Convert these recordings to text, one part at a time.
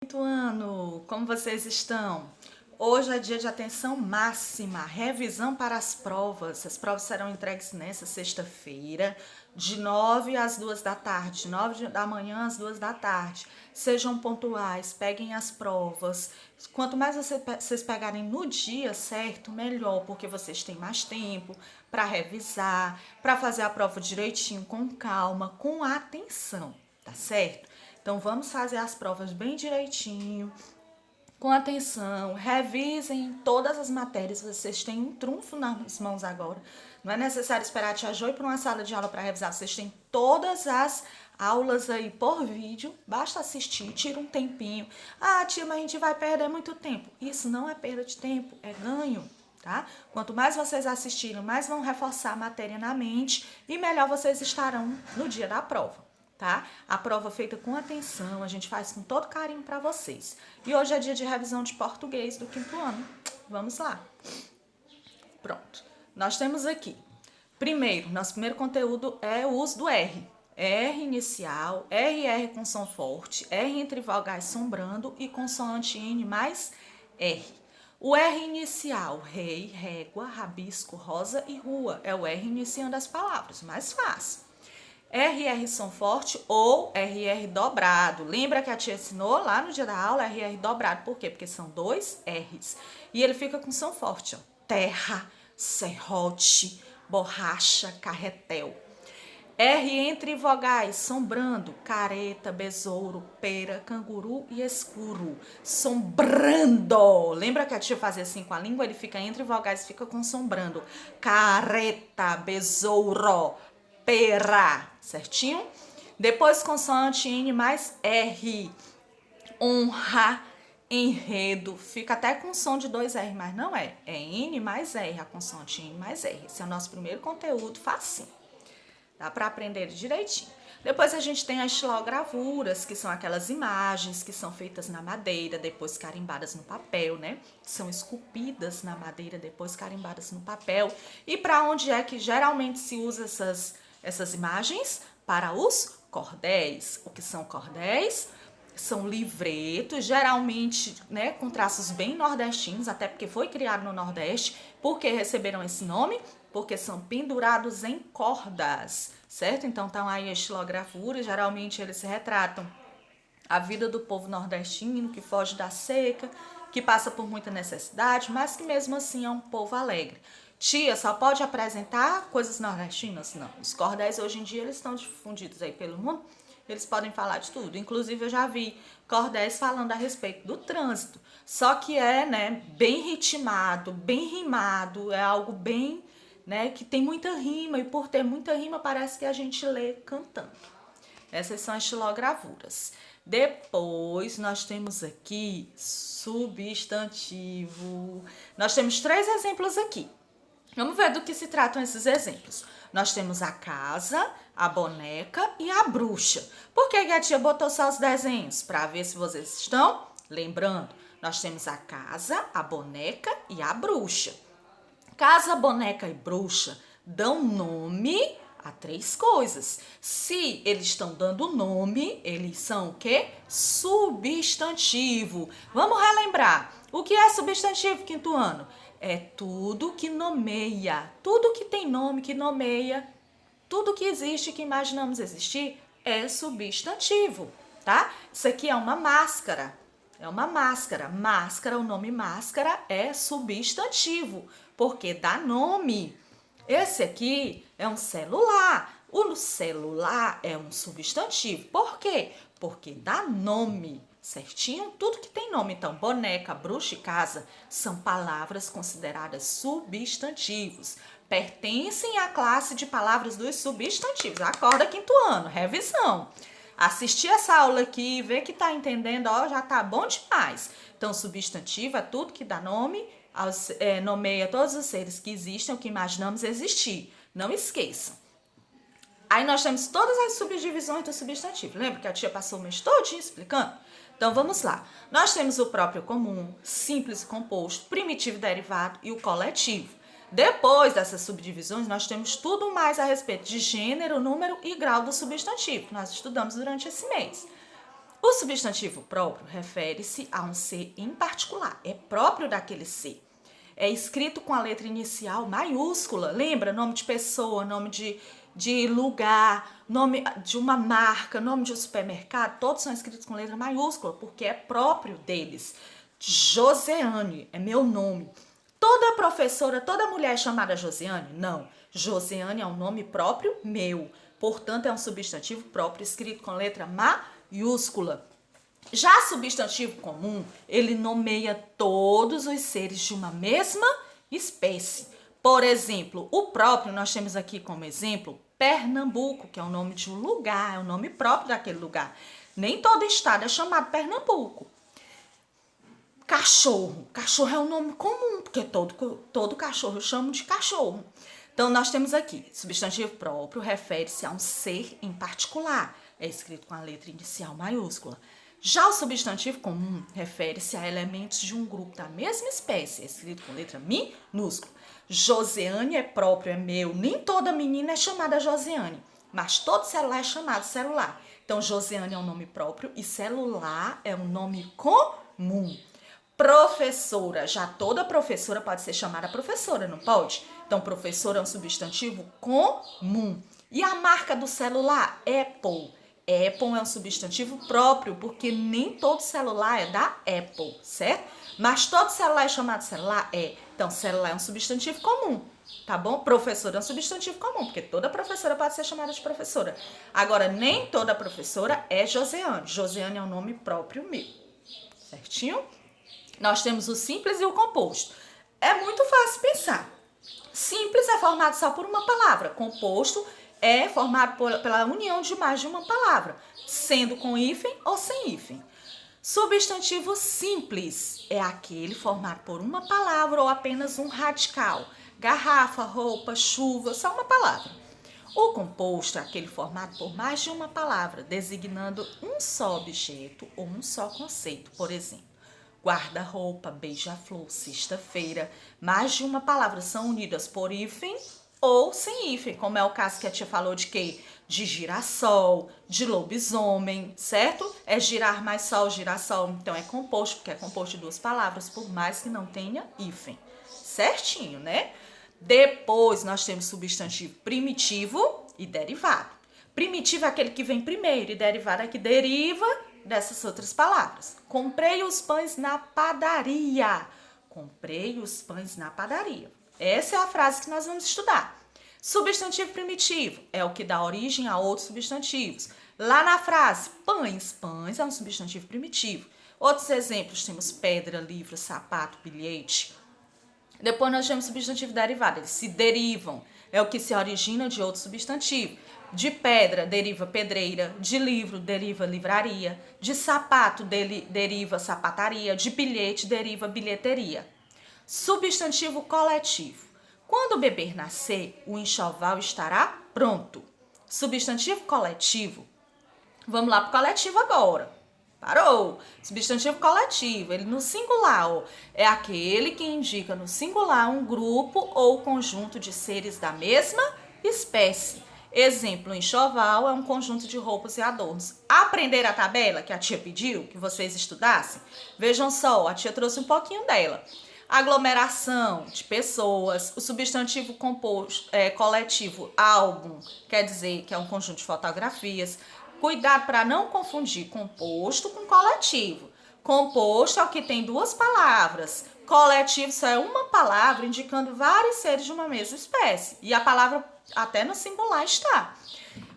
Quinto ano, como vocês estão? Hoje é dia de atenção máxima, revisão para as provas. As provas serão entregues nessa sexta-feira, de 9 às 2 da tarde, 9 da manhã às 2 da tarde. Sejam pontuais, peguem as provas. Quanto mais vocês pegarem no dia certo, melhor, porque vocês têm mais tempo para revisar, para fazer a prova direitinho, com calma, com atenção, tá certo? Então vamos fazer as provas bem direitinho, com atenção, revisem todas as matérias, vocês têm um trunfo nas mãos agora. Não é necessário esperar a tia Jo ir para uma sala de aula para revisar, vocês têm todas as aulas aí por vídeo, basta assistir, tira um tempinho. Ah, tia, mas a gente vai perder muito tempo. Isso não é perda de tempo, é ganho. Tá? Quanto mais vocês assistirem, mais vão reforçar a matéria na mente e melhor vocês estarão no dia da prova. Tá? A prova feita com atenção, a gente faz com todo carinho para vocês. E hoje é dia de revisão de português do quinto ano. Vamos lá. Pronto. Nós temos aqui. Primeiro, nosso primeiro conteúdo é o uso do R. R inicial, RR com som forte, R entre vogais sombrando e consoante N mais R. O R inicial, rei, régua, rabisco, rosa e rua. É o R iniciando as palavras, mais fácil. RR som forte ou RR dobrado. Lembra que a tia ensinou lá no dia da aula RR dobrado? Por quê? Porque são dois R's. E ele fica com som forte, ó. Terra, serrote, borracha, carretel. R entre vogais, sombrando, careta, besouro, pera, canguru e escuro. Sombrando. Lembra que a tia fazia assim com a língua? Ele fica entre vogais e fica com sombrando. Careta, besouro, pera, certinho? Depois consoante N mais R. Honra, enredo. Fica até com som de dois R, mas não é. É N mais R, a consoante N mais R. Esse é o nosso primeiro conteúdo, facinho. Dá para aprender direitinho. Depois a gente tem as xilogravuras, que são aquelas imagens que são feitas na madeira, depois carimbadas no papel, né? São esculpidas na madeira, depois carimbadas no papel. E para onde é que geralmente se usa essas imagens? Para os cordéis. O que são cordéis? São livretos, geralmente, né, com traços bem nordestinos, até porque foi criado no Nordeste. Por que receberam esse nome? Porque são pendurados em cordas, certo? Então, estão aí as xilogravuras, geralmente eles retratam a vida do povo nordestino, que foge da seca, que passa por muita necessidade, mas que mesmo assim é um povo alegre. Tia, só pode apresentar coisas nordestinas? Não. Os cordéis, hoje em dia, eles estão difundidos aí pelo mundo. Eles podem falar de tudo. Inclusive, eu já vi cordéis falando a respeito do trânsito. Só que é, né, bem ritmado, bem rimado, é algo bem, né, que tem muita rima. E por ter muita rima, parece que a gente lê cantando. Essas são as xilogravuras. Depois, nós temos aqui substantivo. Nós temos 3 exemplos aqui. Vamos ver do que se tratam esses exemplos. Nós temos a casa, a boneca e a bruxa. Por que a tia botou só os desenhos? Para ver se vocês estão lembrando. Nós temos a casa, a boneca e a bruxa. Casa, boneca e bruxa dão nome a 3 coisas. Se eles estão dando nome, eles são o quê? Substantivo. Vamos relembrar. O que é substantivo, quinto ano? É tudo que nomeia, tudo que tem nome, que nomeia, tudo que existe, que imaginamos existir, é substantivo, tá? Isso aqui é uma máscara, é uma máscara. Máscara, o nome máscara é substantivo, porque dá nome. Esse aqui é um celular. O celular é um substantivo. Por quê? Porque dá nome. Certinho? Tudo que tem nome. Então, boneca, bruxa e casa são palavras consideradas substantivos. Pertencem à classe de palavras dos substantivos. Acorda, quinto ano, revisão. Assistir essa aula aqui e ver que tá entendendo, ó, já tá bom demais. Então, substantivo é tudo que dá nome, nomeia todos os seres que existem, o que imaginamos existir. Não esqueçam. Aí nós temos todas as subdivisões do substantivo. Lembra que a tia passou o mês todinho explicando? Então, vamos lá. Nós temos o próprio comum, simples e composto, primitivo e derivado e o coletivo. Depois dessas subdivisões, nós temos tudo mais a respeito de gênero, número e grau do substantivo, que nós estudamos durante esse mês. O substantivo próprio refere-se a um ser em particular, é próprio daquele ser. É escrito com a letra inicial maiúscula, lembra? Nome de pessoa, nome de lugar, nome de uma marca, nome de um supermercado, todos são escritos com letra maiúscula, porque é próprio deles. Joseane é meu nome. Toda professora, toda mulher é chamada Joseane? Não. Joseane é um nome próprio meu. Portanto, é um substantivo próprio escrito com letra maiúscula. Já substantivo comum, ele nomeia todos os seres de uma mesma espécie. Por exemplo, o próprio, nós temos aqui como exemplo Pernambuco, que é o nome de um lugar, é o nome próprio daquele lugar. Nem todo estado é chamado Pernambuco. Cachorro. Cachorro é um nome comum, porque todo cachorro eu chamo de cachorro. Então, nós temos aqui, substantivo próprio refere-se a um ser em particular. É escrito com a letra inicial maiúscula. Já o substantivo comum refere-se a elementos de um grupo da mesma espécie. É escrito com letra minúscula. Joseane é próprio, é meu. Nem toda menina é chamada Joseane, mas todo celular é chamado celular. Então, Joseane é um nome próprio e celular é um nome comum. Professora, já toda professora pode ser chamada professora, não pode? Então, professora é um substantivo comum. E a marca do celular? Apple. Apple é um substantivo próprio, porque nem todo celular é da Apple, certo? Mas todo celular é chamado celular? É. Então, celular é um substantivo comum, tá bom? Professora é um substantivo comum, porque toda professora pode ser chamada de professora. Agora, nem toda professora é Joseane. Joseane é um nome próprio meu, certinho? Nós temos o simples e o composto. É muito fácil pensar. Simples é formado só por uma palavra. Composto é formado pela união de mais de uma palavra, sendo com hífen ou sem hífen. Substantivo simples é aquele formado por uma palavra ou apenas um radical. Garrafa, roupa, chuva, só uma palavra. O composto é aquele formado por mais de uma palavra, designando um só objeto ou um só conceito, por exemplo. Guarda-roupa, beija-flor, sexta-feira, mais de uma palavra são unidas por hífen ou sem hífen, como é o caso que a tia falou de quê? De girassol, de lobisomem, certo? É girar mais sol, girassol, então é composto, porque é composto de duas palavras, por mais que não tenha hífen. Certinho, né? Depois nós temos substantivo primitivo e derivado. Primitivo é aquele que vem primeiro e derivado é que deriva dessas outras palavras. Comprei os pães na padaria. Comprei os pães na padaria. Essa é a frase que nós vamos estudar. Substantivo primitivo é o que dá origem a outros substantivos. Lá na frase, pães. Pães é um substantivo primitivo. Outros exemplos, temos pedra, livro, sapato, bilhete. Depois nós temos substantivo derivado. Eles se derivam. É o que se origina de outro substantivo. De pedra deriva pedreira, de livro deriva livraria, de sapato deriva sapataria, de bilhete deriva bilheteria. Substantivo coletivo. Quando o bebê nascer, o enxoval estará pronto. Substantivo coletivo. Vamos lá para o coletivo agora. Parou! Substantivo coletivo, ele no singular, ó, é aquele que indica no singular um grupo ou conjunto de seres da mesma espécie. Exemplo, enxoval é um conjunto de roupas e adornos. Aprenderam a tabela que a tia pediu que vocês estudassem? Vejam só, a tia trouxe um pouquinho dela. Aglomeração de pessoas, o substantivo coletivo, álbum, quer dizer que é um conjunto de fotografias. Cuidado para não confundir composto com coletivo. Composto é o que tem duas palavras. Coletivo só é uma palavra indicando vários seres de uma mesma espécie. E a palavra até no singular está.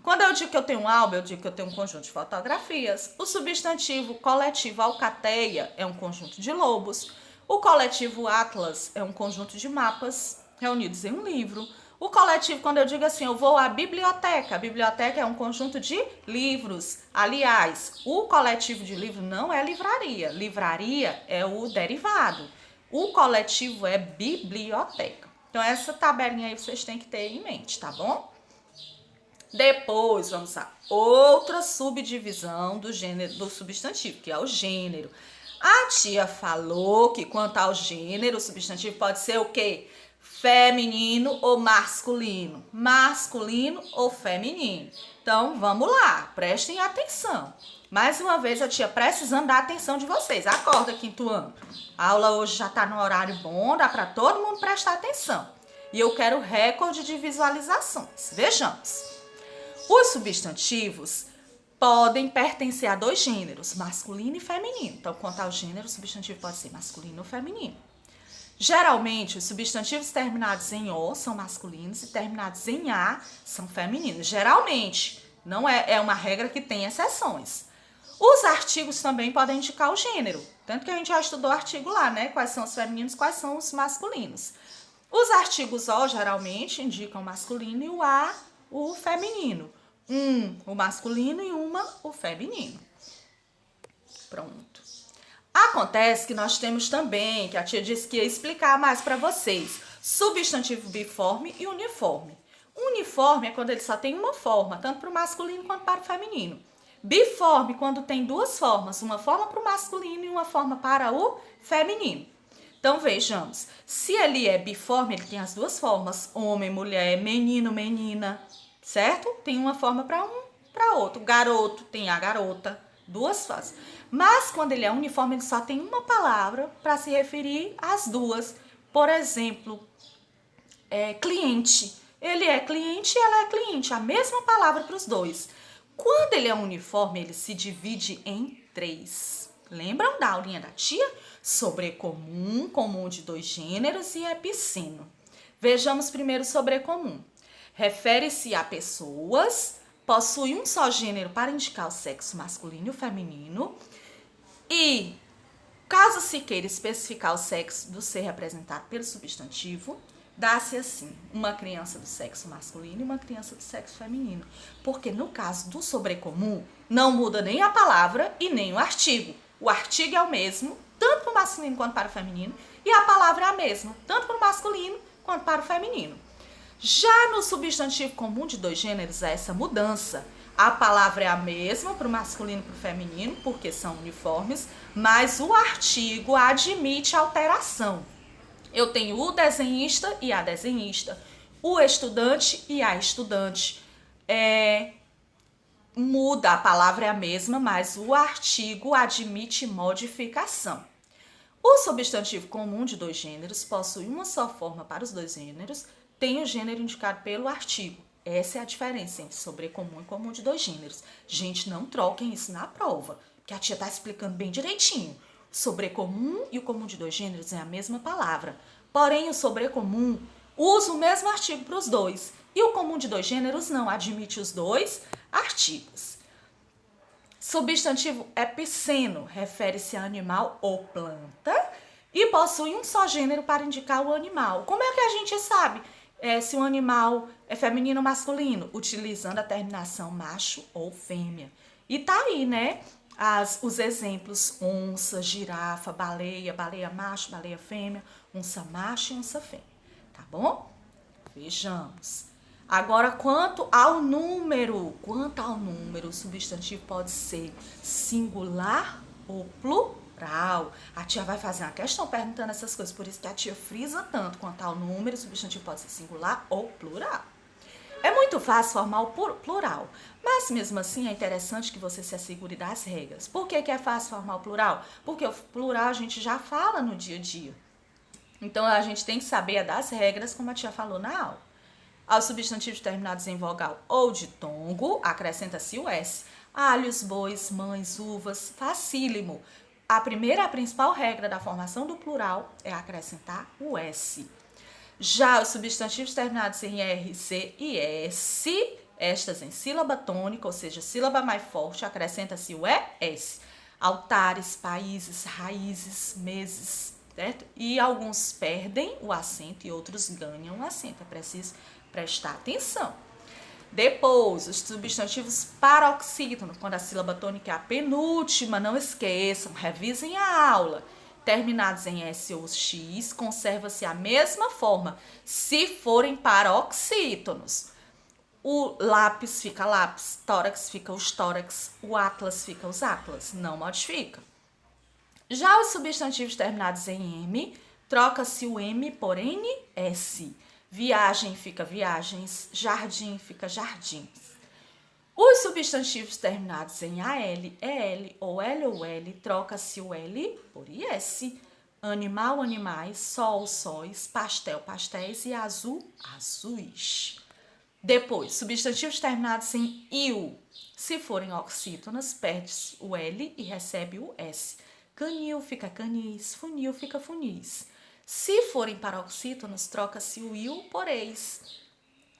Quando eu digo que eu tenho um álbum, eu digo que eu tenho um conjunto de fotografias. O substantivo coletivo alcateia é um conjunto de lobos. O coletivo atlas é um conjunto de mapas reunidos em um livro. O coletivo, quando eu digo assim, eu vou à biblioteca. A biblioteca é um conjunto de livros. Aliás, o coletivo de livro não é livraria. Livraria é o derivado. O coletivo é biblioteca. Então, essa tabelinha aí vocês têm que ter em mente, tá bom? Depois, vamos a outra subdivisão do gênero do substantivo, que é o gênero. A tia falou que quanto ao gênero, o substantivo pode ser o quê? Feminino ou masculino? Masculino ou feminino? Então, vamos lá, prestem atenção. Mais uma vez, a tia precisando da atenção de vocês. Acorda, quinto ano. A aula hoje já tá no horário bom, dá para todo mundo prestar atenção. E eu quero recorde de visualizações. Vejamos. Os substantivos podem pertencer a dois gêneros, masculino e feminino. Então, quanto ao gênero, o substantivo pode ser masculino ou feminino. Geralmente, os substantivos terminados em O são masculinos e terminados em A são femininos. Geralmente, não é uma regra que tem exceções. Os artigos também podem indicar o gênero. Tanto que a gente já estudou o artigo lá, né? Quais são os femininos, quais são os masculinos. Os artigos O geralmente indicam o masculino e o A o feminino. O masculino e uma o feminino. Pronto. Acontece que nós temos também, que a tia disse que ia explicar mais para vocês, substantivo biforme e uniforme. Uniforme é quando ele só tem uma forma, tanto para o masculino quanto para o feminino. Biforme, quando tem duas formas, uma forma para o masculino e uma forma para o feminino. Então, vejamos, se ele é biforme, ele tem as duas formas, homem, mulher, menino, menina, certo? Tem uma forma para um, para outro. Garoto tem a garota, duas faces. Mas, quando ele é uniforme, ele só tem uma palavra para se referir às duas. Por exemplo, cliente. Ele é cliente e ela é cliente, a mesma palavra para os dois. Quando ele é uniforme, ele se divide em três. Lembram da aulinha da tia? Sobrecomum, comum de dois gêneros e epiceno. Vejamos primeiro o sobrecomum. Refere-se a pessoas, possui um só gênero para indicar o sexo masculino e o feminino. E, caso se queira especificar o sexo do ser representado pelo substantivo, dá-se assim, uma criança do sexo masculino e uma criança do sexo feminino. Porque no caso do sobrecomum, não muda nem a palavra e nem o artigo. O artigo é o mesmo, tanto para o masculino quanto para o feminino, e a palavra é a mesma, tanto para o masculino quanto para o feminino. Já no substantivo comum de dois gêneros, há essa mudança. A palavra é a mesma para o masculino e para o feminino, porque são uniformes, mas o artigo admite alteração. Eu tenho o desenhista e a desenhista, o estudante e a estudante. Muda, a palavra é a mesma, mas o artigo admite modificação. O substantivo comum de dois gêneros possui uma só forma para os dois gêneros, tem o gênero indicado pelo artigo. Essa é a diferença entre sobrecomum e comum de dois gêneros. Gente, não troquem isso na prova, que a tia está explicando bem direitinho. Sobrecomum e o comum de dois gêneros é a mesma palavra. Porém, o sobrecomum usa o mesmo artigo para os dois. E o comum de dois gêneros não, admite os dois artigos. Substantivo epiceno refere-se a animal ou planta e possui um só gênero para indicar o animal. Como é que a gente sabe se o animal é feminino ou masculino? Utilizando a terminação macho ou fêmea. E tá aí, né? Os exemplos: onça, girafa, baleia, baleia macho, baleia fêmea, onça macho e onça fêmea. Tá bom? Vejamos. Agora, quanto ao número, o substantivo pode ser singular ou plural. A tia vai fazer uma questão perguntando essas coisas, por isso que a tia frisa tanto. Quanto ao número, o substantivo pode ser singular ou plural. É muito fácil formar o plural, mas mesmo assim é interessante que você se assegure das regras. Por que é fácil formar o plural? Porque o plural a gente já fala no dia a dia. Então a gente tem que saber das regras, como a tia falou na aula. Aos substantivos terminados em vogal ou ditongo, acrescenta-se o S. Alhos, bois, mães, uvas, facílimo. A principal regra da formação do plural é acrescentar o S. Já os substantivos terminados em R, C e S, estas em sílaba tônica, ou seja, sílaba mais forte, acrescenta-se o ES. Altares, países, raízes, meses, certo? E alguns perdem o acento e outros ganham o acento. É preciso prestar atenção. Depois, os substantivos paroxítonos, quando a sílaba tônica é a penúltima, não esqueçam, revisem a aula. Terminados em S ou X, conserva-se a mesma forma, se forem paroxítonos. O lápis fica lápis, tórax fica os tórax, o atlas fica os atlas, não modifica. Já os substantivos terminados em M, troca-se o M por NS. Viagem fica viagens, jardim fica jardins. Os substantivos terminados em AL, EL ou L ou L, troca-se o L por IS. Animal, animais, sol, sóis, pastel, pastéis e azul, azuis. Depois, substantivos terminados em IU. Se forem oxítonas, perde o L e recebe o S. Canil fica canis, funil fica funis. Se forem paroxítonos, troca-se o IU por eis.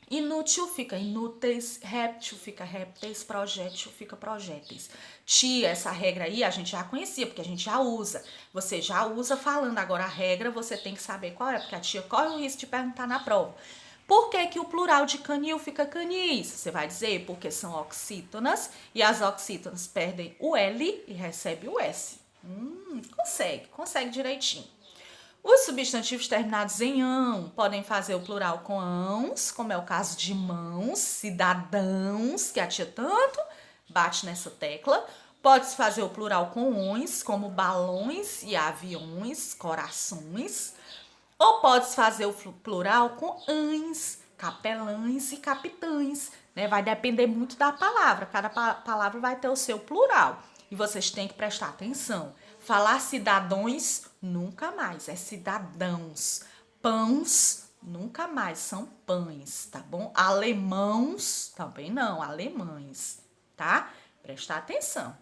Inútil fica inúteis, réptil fica répteis, projétil fica projéteis. Tia, essa regra aí a gente já conhecia, porque a gente já usa. Você já usa falando, agora a regra você tem que saber qual é, porque a tia corre o risco de perguntar na prova. Por que que o plural de canil fica canis? Você vai dizer porque são oxítonas e as oxítonas perdem o L e recebem o S. Consegue direitinho. Os substantivos terminados em ão podem fazer o plural com ãos, como é o caso de mãos, cidadãos, que a tia tanto bate nessa tecla. Pode-se fazer o plural com ões, como balões e aviões, corações. Ou pode-se fazer o plural com ães, capelães e capitães. Né? Vai depender muito da palavra. Cada palavra vai ter o seu plural. E vocês têm que prestar atenção. Falar cidadãos, nunca mais. É cidadãos. Pães, nunca mais. São pães, tá bom? Alemãos, também não. Alemães, tá? Prestar atenção.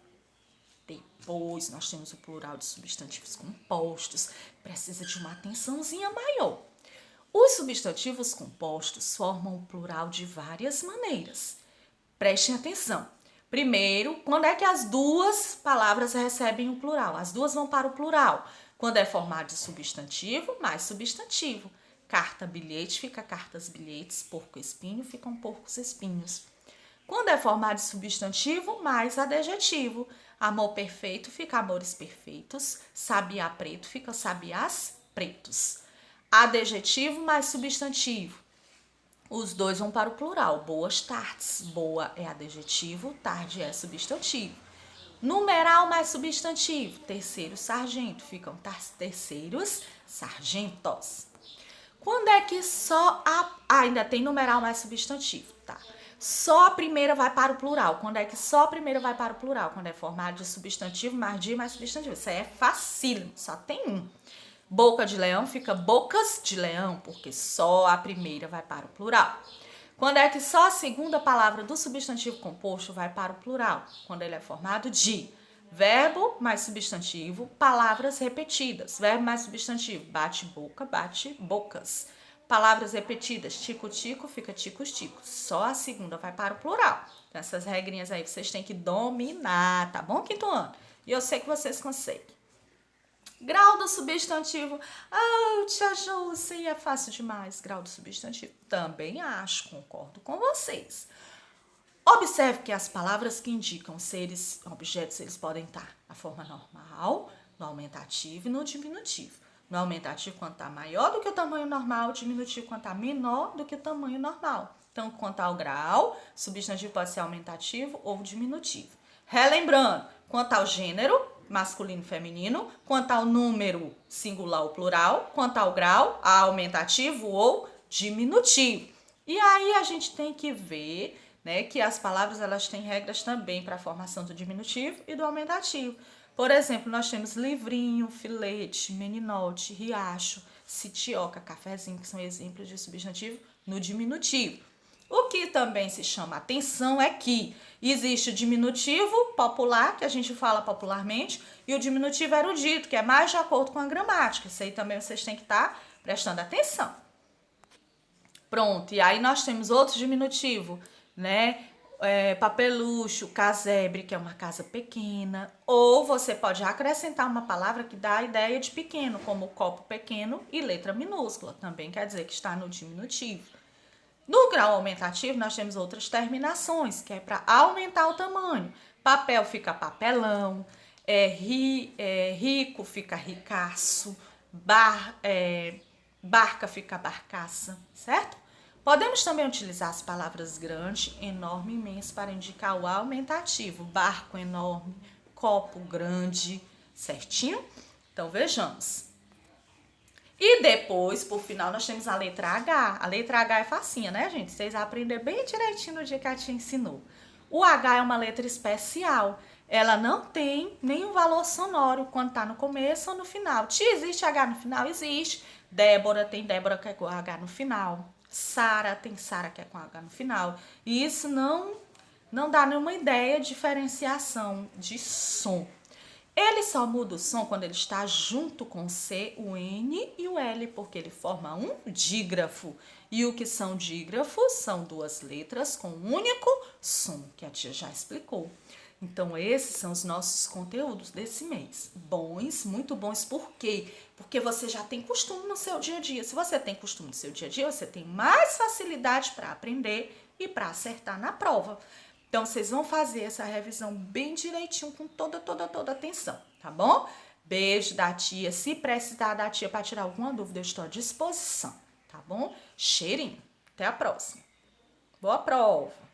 Depois, nós temos o plural de substantivos compostos. Precisa de uma atençãozinha maior. Os substantivos compostos formam o plural de várias maneiras. Prestem atenção. Primeiro, quando é que as duas palavras recebem o plural? As duas vão para o plural. Quando é formado de substantivo, mais substantivo. Carta, bilhete, fica cartas, bilhetes. Porco, espinho, ficam porcos, espinhos. Quando é formado de substantivo, mais adjetivo. Amor perfeito fica amores perfeitos. Sabiá preto fica sabiás pretos. Adjetivo mais substantivo. Os dois vão para o plural. Boas tardes. Boa é adjetivo, tarde é substantivo. Numeral mais substantivo. Terceiro sargento. Ficam terceiros sargentos. Quando é que só ainda tem numeral mais substantivo, tá? Só a primeira vai para o plural. Quando é que só a primeira vai para o plural? Quando é formado de substantivo mais de mais substantivo. Isso aí é facílimo, só tem um. Boca de leão fica bocas de leão, porque só a primeira vai para o plural. Quando é que só a segunda palavra do substantivo composto vai para o plural? Quando ele é formado de verbo mais substantivo, palavras repetidas. Verbo mais substantivo, bate boca, bate bocas. Palavras repetidas, tico-tico, fica ticos-ticos. Só a segunda vai para o plural. Então, essas regrinhas aí vocês têm que dominar, tá bom, quinto ano? E eu sei que vocês conseguem. Grau do substantivo. Tia Ju, isso aí é fácil demais. Grau do substantivo. Também acho, concordo com vocês. Observe que as palavras que indicam seres, objetos, eles podem estar na forma normal, no aumentativo e no diminutivo. No aumentativo, quando está maior do que o tamanho normal, diminutivo, quando está menor do que o tamanho normal. Então, quanto ao grau, substantivo pode ser aumentativo ou diminutivo. Relembrando, quanto ao gênero, masculino e feminino, quanto ao número, singular ou plural, quanto ao grau, aumentativo ou diminutivo. E aí a gente tem que ver, né, que as palavras elas têm regras também para a formação do diminutivo e do aumentativo. Por exemplo, nós temos livrinho, filete, meninote, riacho, sitioca, cafezinho, que são exemplos de substantivo no diminutivo. O que também se chama atenção é que existe o diminutivo popular, que a gente fala popularmente, e o diminutivo erudito, que é mais de acordo com a gramática. Isso aí também vocês têm que estar prestando atenção. Pronto, e aí nós temos outro diminutivo, né? Papelucho, casebre, que é uma casa pequena, ou você pode acrescentar uma palavra que dá a ideia de pequeno, como copo pequeno e letra minúscula, também quer dizer que está no diminutivo. No grau aumentativo, nós temos outras terminações, que é para aumentar o tamanho. Papel fica papelão, rico fica ricaço, barca fica barcaça, certo? Podemos também utilizar as palavras grande, enorme e imenso para indicar o aumentativo. Barco enorme, copo grande, certinho? Então, vejamos. E depois, por final, nós temos a letra H. A letra H é facinha, né, gente? Vocês aprenderam bem direitinho no dia que a tia ensinou. O H é uma letra especial. Ela não tem nenhum valor sonoro quando tá no começo ou no final. Tia, existe H no final? Existe. Débora tem Débora que é com H no final. Sara tem Sara que é com H no final. E isso não dá nenhuma ideia de diferenciação de som. Ele só muda o som quando ele está junto com o C, o N e o L, porque ele forma um dígrafo. E o que são dígrafos? São duas letras com um único som, que a tia já explicou. Então, esses são os nossos conteúdos desse mês. Bons, muito bons, por quê? Porque você já tem costume no seu dia a dia. Se você tem costume no seu dia a dia, você tem mais facilidade para aprender e para acertar na prova. Então, vocês vão fazer essa revisão bem direitinho, com toda atenção, tá bom? Beijo da tia. Se precisar da tia para tirar alguma dúvida, eu estou à disposição, tá bom? Cheirinho. Até a próxima. Boa prova!